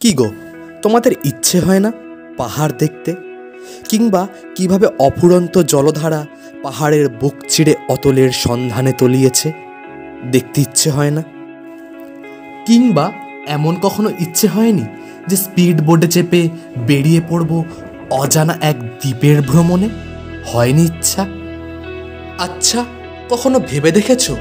কি গো, তোমাদের ইচ্ছে হয় না পাহাড় দেখতে, কিংবা কিভাবে অফুরন্ত জলধারা পাহাড়ের বুক চিরে অতলের সন্ধানে তলিয়েছে? দেখতে ইচ্ছে হয় না? কিংবা এমন কখনো ইচ্ছে হয়নি যে স্পিড বোটে চেপে বেরিয়ে পড়ব অজানা এক দ্বীপের ভ্রমণে? হয়নি ইচ্ছা? আচ্ছা, কখনো ভেবে দেখেছো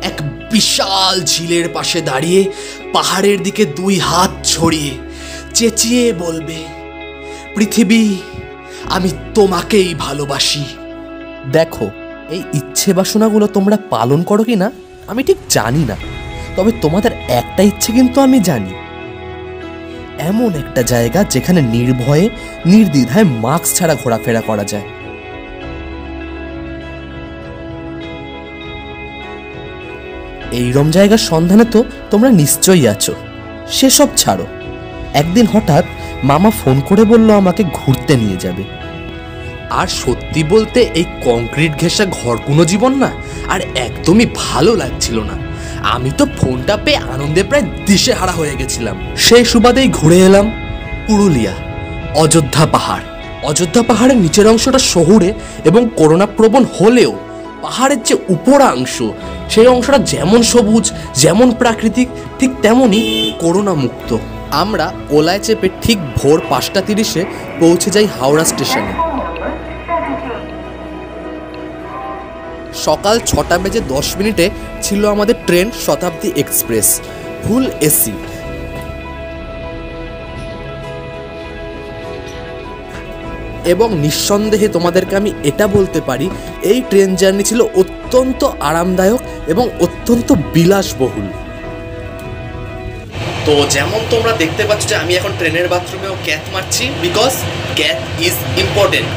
এক বিশাল ঝিলের পাশে দাঁড়িয়ে পাহাড়ের দিকে দুই হাত ছড়িয়ে চেঁচিয়ে বলবে, পৃথিবী, আমি তোমাকেই ভালোবাসি? দেখো, এই ইচ্ছে বাসনাগুলো তোমরা পালন করো কি না আমি ঠিক জানি না, তবে তোমাদের একটা ইচ্ছে কিন্তু আমি জানি, এমন একটা জায়গা যেখানে নির্ভয়ে নির্দ্বিধায় মাস্ক ছাড়া ঘোরাফেরা করা যায়। এইরম জায়গার সন্ধানে তো তোমরা নিশ্চয়ই আছো। সেসব ছাড়ো, একদিন হঠাৎ মামা ফোন করে বলল আমাকে ঘুরতে নিয়ে যাবে। আর সত্যি বলতে এই কংক্রিট ঘেঁষা ঘরকুনো জীবন না আর একদমই ভালো লাগছিল না। আমি তো ফোনটা পেয়ে আনন্দে প্রায় দিশেহারা হয়ে গেছিলাম। সেই সুবাদেই ঘুরে এলাম পুরুলিয়া, অযোধ্যা পাহাড়। অযোধ্যা পাহাড়ের নিচের অংশটা শহুরে এবং করোনাপ্রবণ হলেও পাহাড়ের যে উপরাংশ সেই অংশটা যেমন সবুজ, যেমন প্রাকৃতিক, ঠিক তেমনই করোনা মুক্ত। আমরা ওলায় চেপে ঠিক ভোর 5:30 পৌঁছে যাই হাওড়া স্টেশনে। সকাল 6:10 ছিল আমাদের ট্রেন শতাব্দী এক্সপ্রেস, ফুল এসি। এবং নিঃসন্দেহে তোমাদেরকে আমি এটা বলতে পারি, এই ট্রেন জার্নি ছিল অত্যন্ত আরামদায়ক এবং অত্যন্ত বিলাসবহুল। তো যেমন তোমরা দেখতে পাচ্ছ যে আমি এখন ট্রেনের বাথরুমেও ক্যাথ মারছি, বিকজ ক্যাথ ইজ ইম্পর্টেন্ট।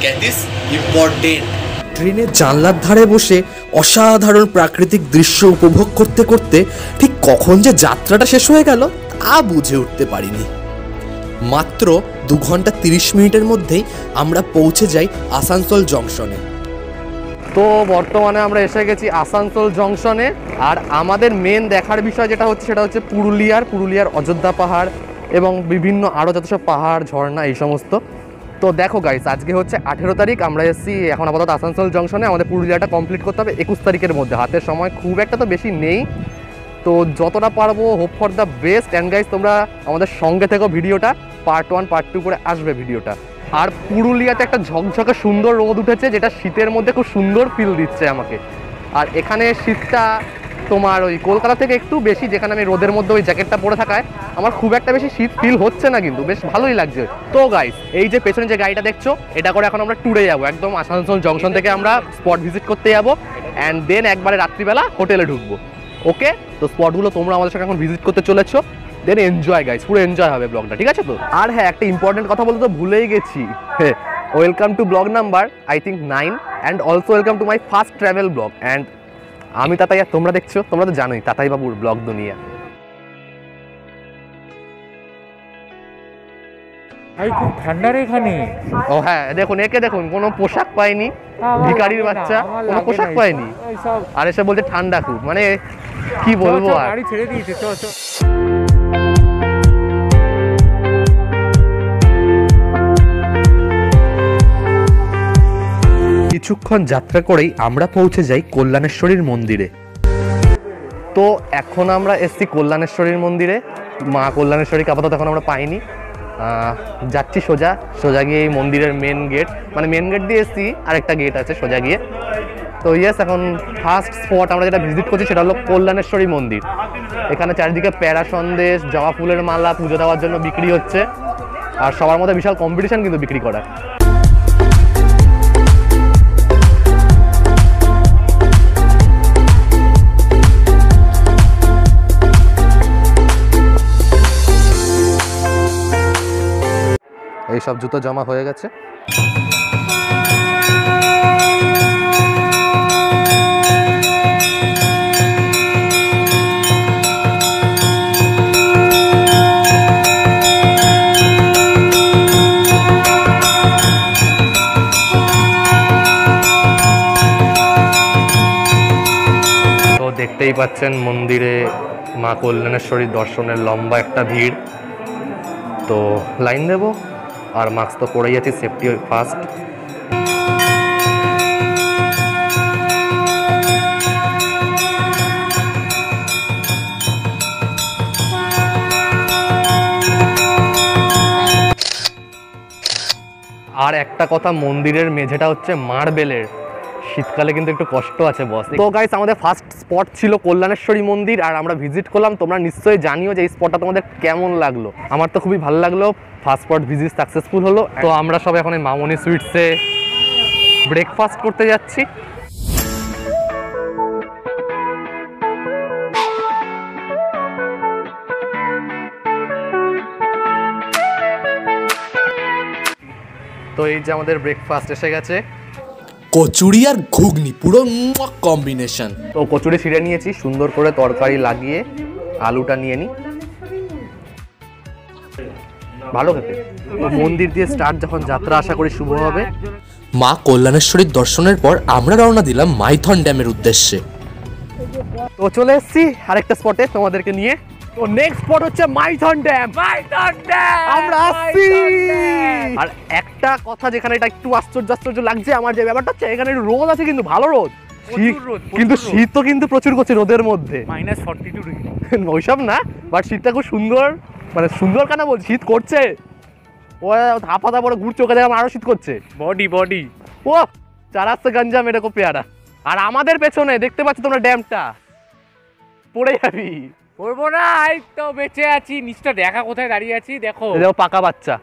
ট্রেনের জানলার ধারে বসে অসাধারণ প্রাকৃতিক দৃশ্য উপভোগ করতে করতে ঠিক কখন যে যাত্রাটা শেষ হয়ে গেল তা বুঝে উঠতে পারিনি। মাত্র 2 ঘন্টা 30 মিনিটের মধ্যেই আমরা পৌঁছে যাই আসানসোল জংশনে। তো বর্তমানে আমরা এসে গেছি আসানসোল জংশনে। আর আমাদের মেন দেখার বিষয় যেটা হচ্ছে সেটা হচ্ছে পুরুলিয়ার অযোধ্যা পাহাড় এবং বিভিন্ন আরও যত সব পাহাড়, ঝর্ণা, এই সমস্ত। তো দেখো গাইস, আজকে হচ্ছে 18 তারিখ, আমরা এসেছি এখন আপাতত আসানসোল জংশনে। আমাদের পুরুলিয়াটা কমপ্লিট করতে হবে 21 তারিখের মধ্যে। হাতের সময় খুব একটা তো বেশি নেই, তো যতটা পারবো hope for the best. And guys, তোমরা আমাদের সঙ্গে থেকো, ভিডিওটা পার্ট 1 পার্ট 2 করে আসবে ভিডিওটা। আর পুরুলিয়াতে একটা ঝকঝকে সুন্দর রোদ উঠেছে, যেটা শীতের মধ্যে খুব সুন্দর ফিল দিচ্ছে আমাকে। আর এখানে শীতটা তোমার ওই কলকাতা থেকে একটু বেশি, যেখানে আমি রোদের মধ্যে ওই জ্যাকেটটা পরে থাকায় আমার খুব একটা বেশি শীত ফিল হচ্ছে না, কিন্তু বেশ ভালোই লাগছে। তো গাইস, এই যে পেছনে যে গাড়িটা দেখছো, এটা করে এখন আমরা ট্যুরে যাবো। একদম আসানসোল জংশন থেকে আমরা স্পট ভিজিট করতে যাবো, অ্যান্ড দেন একবারে রাত্রিবেলা হোটেলে ঢুকবো। ওকে, তো স্পটগুলো তোমরা আমাদের সঙ্গে এখন ভিজিট করতে চলেছো, দেন এনজয় গাইস, পুরো এনজয় হবে ব্লগটা, ঠিক আছে তো? আর হ্যাঁ, একটা ইম্পর্টেন্ট কথা বলতে তো ভুলেই গেছি, welcome to blog number I think 9, and also welcome to my first travel blog. And আমি তাতাই, আর তোমরা দেখছো, তোমরা তো জানোই তাতাই বাবুর ব্লগ দুনিয়া। খুব ঠান্ডা রে এখানে। ও হ্যাঁ, দেখুন একে দেখুন, কোনো পোশাক পায়নি, ভিখারির বাচ্চা, কোনো পোশাক পায়নি, আর এসে বলছে ঠান্ডা খুব। মানে কি বলবো, আর গাড়ি ছেড়ে দিয়েছে। কিছুক্ষণ যাত্রা করেই আমরা পৌঁছে যাই কল্যাণেশ্বরীর মন্দিরে। তো এখন আমরা এসছি কল্যাণেশ্বরীর মন্দিরে। মা কল্যাণেশ্বরীকে আপাতত এখন আমরা পাইনি, যাচ্ছি সোজা গিয়ে এই মন্দিরের মেন গেট, মানে মেন গেট দিয়ে এসছি, আরেকটা গেট আছে সোজা গিয়ে। তো ইয়েস, এখন ফার্স্ট স্পট আমরা যেটা ভিজিট করছি সেটা হলো কল্যাণেশ্বরী মন্দির। এখানে চারিদিকে প্যারা সন্দেশ, জবা ফুলের মালা পুজো দেওয়ার জন্য বিক্রি হচ্ছে, আর সবার মধ্যে বিশাল কম্পিটিশন কিন্তু বিক্রি করার। এই সব জুতো জমা হয়ে গেছে। দেখতেই পাচ্ছেন মন্দিরে মা কল্যাণেশ্বরীর দর্শনের লম্বা একটা ভিড়। তো লাইন দেব, আর মাস্ক তো পরেই আছি, সেফটি ফার্স্ট। আর একটা কথা, মন্দিরের মেঝেটা হচ্ছে মার্বেলের, শীতকালে কিন্তু একটু কষ্ট আছে বস। তো গাইস, আমাদের ফার্স্ট স্পট ছিল কল্যাণেশ্বরী মন্দির, আর আমরা ভিজিট করলাম। তোমরা নিশ্চয়ই জানিও যে এই স্পটটা তোমাদের কেমন লাগলো। আমার তো খুবই ভালো লাগলো, ফার্স্ট স্পট ভিজিট সাকসেসফুল হলো। তো আমরা সব এখন এই মামনি সুইটসে ব্রেকফাস্ট করতে যাচ্ছি। তো এই যে আমাদের ব্রেকফাস্ট এসে গেছে, কচুরি আর ঘুগনি, পুরো কম্বিনেশন। তো কচুরি ছিঁড়ে নিয়েছি, সুন্দর করে তরকারি লাগিয়ে আলুটা নিয়ে নিই, ভালো খেতে। মন্দির দিয়ে স্টার্ট যখন যাত্রা আশা করি শুভ হবে। মা কল্যাণেশ্বরীর দর্শনের পর আমরা রওনা দিলাম মাইথন ড্যামের উদ্দেশ্যে। তো চলে এসেছি আরেকটা স্পটে তোমাদেরকে নিয়ে। তো নেক্সট স্পট হচ্ছে মাইথন ড্যাম। আমরা আসছি। আর একটা কথা, যেখানে এটা একটু আশ্চর্য লাগছে আমার, যে ব্যাপারটা হচ্ছে এখানে রোদ আছে, কিন্তু ভালো রোদ, কিন্তু শীত তো কিন্তু প্রচুর করছে রোদের মধ্যে, -42 ডিগ্রি। ওইসব না, বাট শীতটা খুব সুন্দর, মানে সুন্দর কেন বলছি, শীত করছে। ও হাফাতা পরে ঘুরছে, ওকে দেখে আরো শীত করছে। বডি ও চারাচ্ছে গঞ্জা মেরে কো পেয়ারা। আর আমাদের পেছনে দেখতে পাচ্ছ তোমরা ড্যামটা, পড়ে যাবি। করবো না, এই তো বেঁচে আছি। নিচটা দেখা, কোথায় দাঁড়িয়ে আছি দেখো। দেখো পাকা বাচ্চা।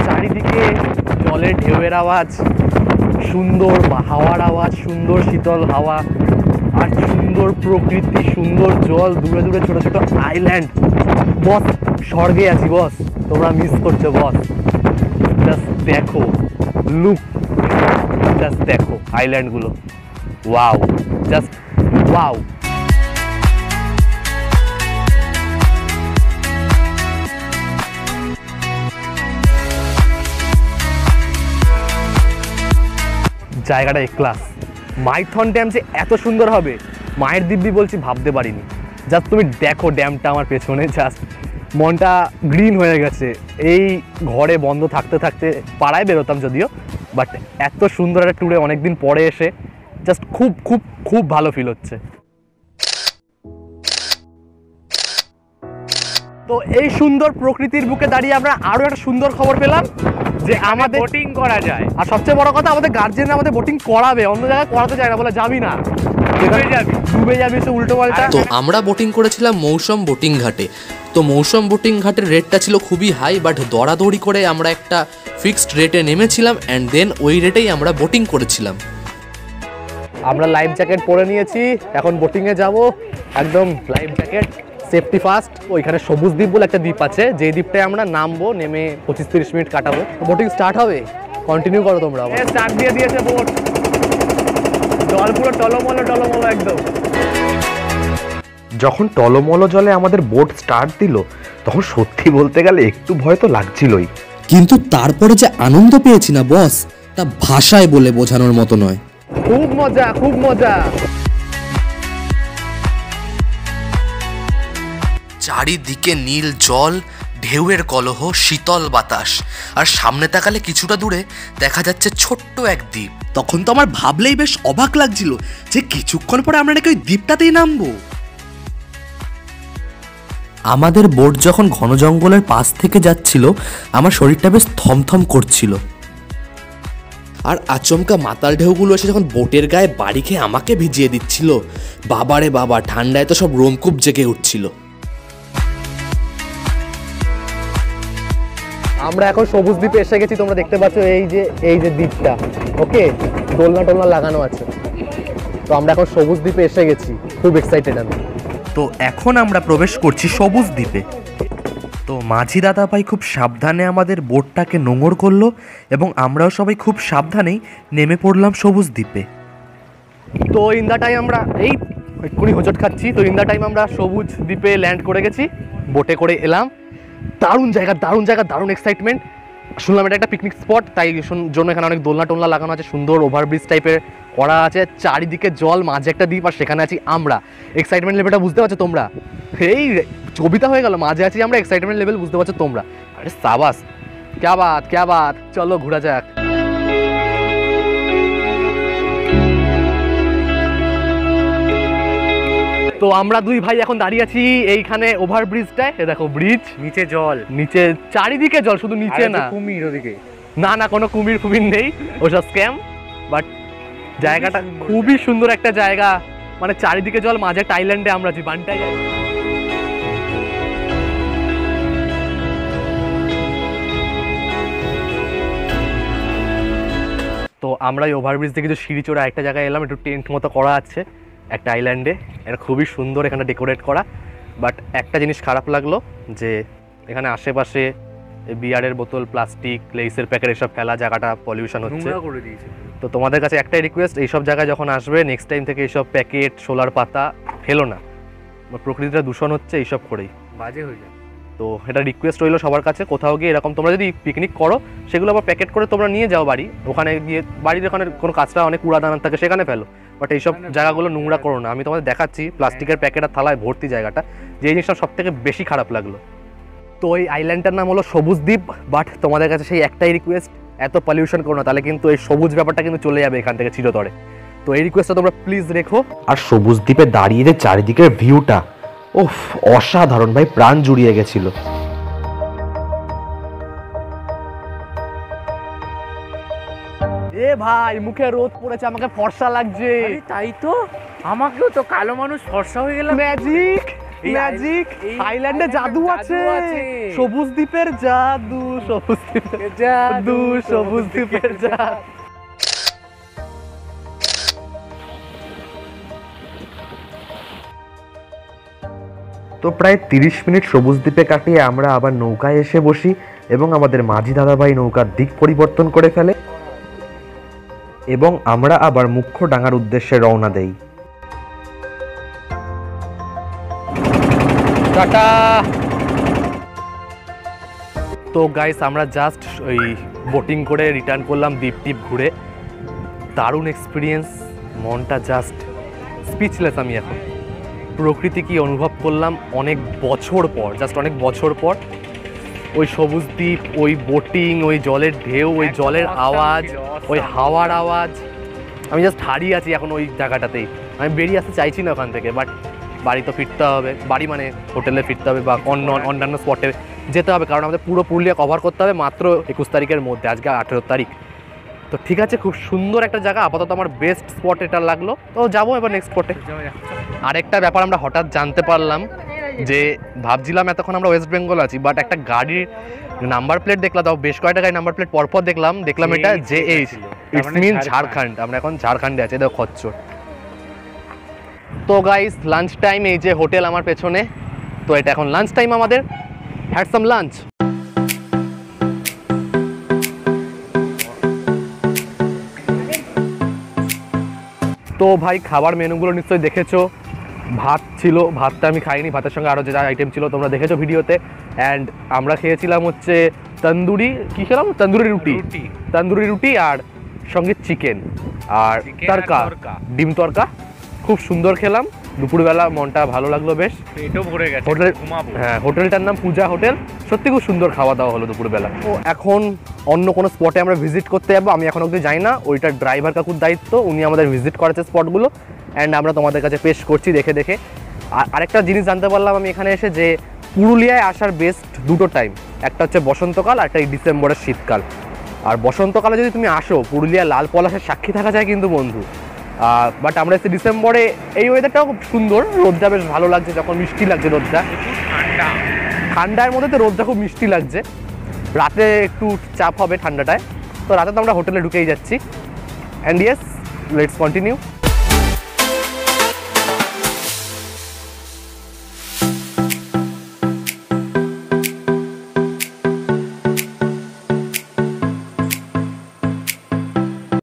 চারিদিকে জলের ঢেউয়ের আওয়াজ, সুন্দর হাওয়ার আওয়াজ, সুন্দর শীতল হাওয়া, আর সুন্দর প্রকৃতি, সুন্দর জল, দূরে দূরে ছোট ছোট আইল্যান্ড। বস স্বর্গে আছি বস, তোমরা মিস করছো বস। জাস্ট দেখো, লুক, জাস্ট দেখো আইল্যান্ডগুলো। Wow, just wow. জায়গাটা এক ক্লাস। মাইথন ড্যাম যে এত সুন্দর হবে, মায়ের দিব্যি বলছি, ভাবতে পারিনি। জাস্ট তুমি দেখো ড্যামটা আমার পেছনে, জাস্ট মনটা গ্রিন হয়ে গেছে। এই ঘরে বন্ধ থাকতে থাকতে পাড়ায় বেরোতাম যদিও, বাট এত সুন্দর একটা ট্যুরে অনেকদিন পরে এসে জাস্ট খুব খুব খুব ভালো ফিল হচ্ছে। তো এই সুন্দর প্রকৃতির বুকে দাঁড়িয়ে আমরা আরো একটা সুন্দর খবর পেলাম, যে আমাদের বোটিং করা যায়। আর সবচেয়ে বড় কথা, আমাদের গার্জেনরা আমাদের বোটিং করাবে, অন্য জায়গায় করাতে চায় না, বলে যাবি না, ডুবে যাবি, সে উল্টো পাল্টা। তো আমরা বোটিং করেছিলাম মৌসুম বোটিং ঘাটে। তো মৌসুম বোটিং ঘাটের রেটটা ছিল খুবই হাই, বাট দৌড়াদৌড়ি করে আমরা একটা ফিক্সড রেটে নেমেছিলাম, অ্যান্ড দেন ওই রেটেই আমরা বোটিং করেছিলাম। আমরা লাইফ জ্যাকেট পরে নিয়েছি, এখন বোটিংয়ে যাব। একদম লাইফ জ্যাকেট, সেফটি ফার্স্ট। ওইখানে সবুজ দ্বীপ বলে একটা দ্বীপ আছে, যেই দ্বীপটায় আমরা নামবো, নেমে 25-30 মিনিট কাটাবো। বোটিং স্টার্ট হবে, কন্টিনিউ করো তোমরা। স্টার্ট দিয়ে দিয়েছে বোট, জল পুরো টলমলো একদম। যখন টলমলো জলে আমাদের বোট স্টার্ট দিল, তখন সত্যি বলতে গেলে একটু ভয় তো লাগছিলই, কিন্তু তারপরে যে আনন্দ পেয়েছি না বস, তা ভাষায় বলে বোঝানোর মতো নয়। খুব মজা, খুব মজা। চারিদিকে নীল জল, ঢেউয়ের কলহ, শীতল বাতাস, আর সামনে তাকালে কিছুটা দূরে দেখা যাচ্ছে ছোট্ট এক দ্বীপ। তখন তো আমার ভাবলেই বেশ অবাক লাগছিল যে কিছুক্ষণ পরে আমরা নাকি ওই দ্বীপটাতেই নামবো। আমাদের বোট যখন ঘন জঙ্গলের পাশ থেকে যাচ্ছিল, আমার শরীরটা বেশ থমথম করছিল। আর আচমকা মাতাল ঢেউগুলো এসে যখন বোটের গায়ে বাড়ি খেয়ে আমাকে ভিজিয়ে দিচ্ছিল, বাবারে বাবা, ঠান্ডায় তো সব রোমকূপ জেগে উঠছিল। আমরা এখন সবুজ দ্বীপে এসে গেছি, তোমরা দেখতে পাচ্ছ এই যে দ্বীপটা, ওকে, দোলনা টোলনা লাগানো আছে। তো আমরা এখন সবুজ দ্বীপে এসে গেছি, খুব এক্সাইটেড আমি। তো এখন আমরা প্রবেশ করছি সবুজ দ্বীপে। তো মাঝি দাদা ভাই খুব সাবধানে আমাদের বোটটাকে নোঙর করলো, এবং আমরাও সবাই খুব সাবধানেই নেমে পড়লাম সবুজ দ্বীপে। তো ইন দ্য টাইম আমরা এই এক্ষুনি হোঁচট খাচ্ছি। তো ইন দ্য টাইম আমরা সবুজ দ্বীপে ল্যান্ড করে গেছি, বোটে করে এলাম। দারুণ জায়গা, দারুণ জায়গা, দারুণ এক্সাইটমেন্ট। শুনলাম এটা একটা পিকনিক স্পট, তাই জন্য এখানে অনেক দোলনা টোলনা লাগানো আছে, সুন্দর ওভারব্রিজ টাইপের করা আছে, চারিদিকে জল, মাঝে একটা দ্বীপ, আর সেখানে আছি আমরা। এক্সাইটমেন্ট লেভেলটা বুঝতে পারছো তোমরা? এই কবিতা হয়ে গেল, মাঝে আছি আমরা, এক্সাইটমেন্ট লেভেল বুঝতে পারছো তোমরা? আরে সাবাস, ক্যা বাত ক্যা বাত। চলো ঘোরা যাক। তো আমরা দুই ভাই এখন দাঁড়িয়ে আছি এইখানে ওভারব্রিজটায়। দেখো ব্রিজ, নিচে জল, নিচে চারিদিকে জল, শুধু নিচে না। কুমির ওদিকে না না, কোনো কুমির ফুমির নেই, ওসব স্ক্যাম। বাট জায়গাটা খুবই সুন্দর একটা জায়গা, মানে চারিদিকে জল, মাঝে টাইল্যান্ডে আমরা আছি, বানটাই জায়গা। তো আমরা এই ওভারব্রিজ থেকে কিছু সিঁড়ি চড়ে একটা জায়গায় এলাম, একটু টেন্ট মতো করা আছে একটা আইল্যান্ডে। এটা খুবই সুন্দর, এখানে ডেকোরেট করা। বাট একটা জিনিস খারাপ লাগলো, যে এখানে আশেপাশে বিয়ারের বোতল, প্লাস্টিক, লেইসের প্যাকেট এসব ফেলা, জায়গাটা পলিউশন হচ্ছে। তো তোমাদের কাছে একটাই রিকোয়েস্ট, এইসব জায়গায় যখন আসবে নেক্সট টাইম থেকে এইসব প্যাকেট, সোলার পাতা ফেলো না, প্রকৃতিটা দূষণ হচ্ছে এইসব করেই, বাজে হয়ে যায়। তো এটা রিকোয়েস্ট রইলো সবার কাছে। কোথাও গিয়ে এরকম তোমরা যদি পিকনিক করো, সেগুলো আবার প্যাকেট করে তোমরা নিয়ে যাও বাড়ি, ওখানে গিয়ে বাড়ির ওখানে কোনো কাঁচরা অনেক কুড়াদানা থাকে সেখানে ফেলো, বাট এইসব জায়গাগুলো নোংরা করো না। আমি তোমাদের দেখাচ্ছি প্লাস্টিকের প্যাকেট আর থালায় ভর্তি জায়গাটা, যে এই জিনিসটা সব থেকে বেশি খারাপ লাগলো। তো এই আইল্যান্ডটার নাম হলো সবুজ দ্বীপ। বাট তোমাদের কাছে সেই একটাই রিকোয়েস্ট, এত পলিউশন করো না, তাহলে কিন্তু এই সবুজ ব্যাপারটা কিন্তু চলে যাবে এখান থেকে চিরতরে। তো এই রিকোয়েস্টটা তোমরা প্লিজ রেখো। আর সবুজ দ্বীপে দাঁড়িয়ে যে চারিদিকের ভিউটা, ওফ অসাধারণ ভাই, প্রাণ জুড়িয়ে গেছিল। এ ভাই, মুখে রোদ পড়েছে, আমাকে ফর্সা লাগছে। তাই তো, আমাকেও তো কালো মানুষ ফর্সা হয়ে গেলাম। ম্যাজিক, ম্যাজিক, আইল্যান্ডে জাদু আছে, সবুজ দ্বীপের জাদু, সবুজ দ্বীপের জাদু, সবুজ দ্বীপের জাদু। তো প্রায় 30 মিনিট সবুজ দ্বীপে কাটিয়ে আমরা আবার নৌকায় এসে বসি, এবং আমাদের মাঝি দাদাভাই নৌকার দিক পরিবর্তন করে ফেলে, এবং আমরা আবার মুখ্য ডাঙার উদ্দেশ্যে রওনা দেই। টাটা। তো গাইস, আমরা জাস্ট ওই বোটিং করে রিটার্ন করলাম, দ্বীপ টিপ ঘুরে। দারুণ এক্সপিরিয়েন্স, মনটা জাস্ট স্পিচলেস। আমি এখন প্রকৃতি কি অনুভব করলাম অনেক বছর পর, জাস্ট অনেক বছর পর। ওই সবুজ দ্বীপ, ওই বোটিং, ওই জলের ঢেউ, ওই জলের আওয়াজ, ওই হাওয়ার আওয়াজ, আমি জাস্ট হারিয়ে আছি এখন ওই জায়গাটাতেই। আমি বেরিয়ে আসতে চাইছি না ওখান থেকে, বাট বাড়ি তো ফিরতে হবে, বাড়ি মানে হোটেলে ফিরতে হবে বা অন্যান্য স্পটে যেতে হবে, কারণ আমাদের পুরো পুরুলিয়া কভার করতে হবে মাত্র 21 তারিখের মধ্যে। আজকে 18 তারিখ। তো ঠিক আছে, খুব সুন্দর একটা জায়গা, আপাতত আমার বেস্ট স্পট এটা লাগলো। তো যাবো এবার নেক্সট স্পটে। আরেকটা ব্যাপার আমরা হঠাৎ জানতে পারলাম, যে ভাবছিলাম এতক্ষণ আমরা ওয়েস্ট বেঙ্গল আছি, বাট একটা গাড়ির নাম্বার প্লেট দেখলাম, তাও বেশ কয়েকটা গাড়ির নাম্বার প্লেট পরপর দেখলাম এটা JH, ইটস মিন ঝাড়খণ্ড। আমরা এখন ঝাড়খণ্ডে আছি, দেখো খচ্চর। তো গাইস, লাঞ্চ টাইম, এই যে হোটেল আমার পেছনে, তো এটা এখন লাঞ্চ টাইম আমাদের। Had some lunch. তো ভাই, খাবার মেনুগুলো নিশ্চয়ই দেখেছো। ভাত ছিল, ভাতটা আমি খাইনি, ভাতের সঙ্গে আরও যে আইটেম ছিল তোমরা দেখেছো ভিডিওতে। অ্যান্ড আমরা খেয়েছিলাম হচ্ছে তন্দুরি, কী খেলাম, তন্দুরি রুটি আর সঙ্গে চিকেন আর তরকা, ডিম তরকা। খুব সুন্দর খেলাম দুপুরবেলা, মনটা ভালো লাগলো বেশ। পেটও ভরে গেছে, ঘুমাবো। হ্যাঁ, হোটেলটার নাম পূজা হোটেল। সত্যি খুব সুন্দর খাওয়া দাওয়া হলো দুপুরবেলা। তো এখন অন্য কোনো স্পটে আমরা ভিজিট করতে যাবো, আমি এখন অবধি যাই না, ওইটা ড্রাইভার কাকুর দায়িত্ব, উনি আমাদের ভিজিট করাচ্ছে স্পটগুলো। অ্যান্ড আমরা তোমাদের কাছে পেশ করছি দেখে দেখে। আর আরেকটা জিনিস জানতে পারলাম আমি এখানে এসে, যে পুরুলিয়ায় আসার বেস্ট দুটো টাইম, একটা হচ্ছে বসন্তকাল আর একটা এই ডিসেম্বরের শীতকাল। আর বসন্তকালে যদি তুমি আসো, পুরুলিয়া লাল পলাশের সাক্ষী থাকা যায় কিন্তু বন্ধু। বাট আমরা এসে ডিসেম্বরে, এই ওয়েদারটাও খুব সুন্দর, রোদটা বেশ ভালো লাগছে, যখন মিষ্টি লাগছে রোদটা, ঠান্ডার মধ্যে তো রোদটা খুব মিষ্টি লাগছে। রাতে একটু চাপ হবে ঠান্ডাটায়, তো রাতে তো আমরা হোটেলে ঢুকেই যাচ্ছি। And yes, let's continue.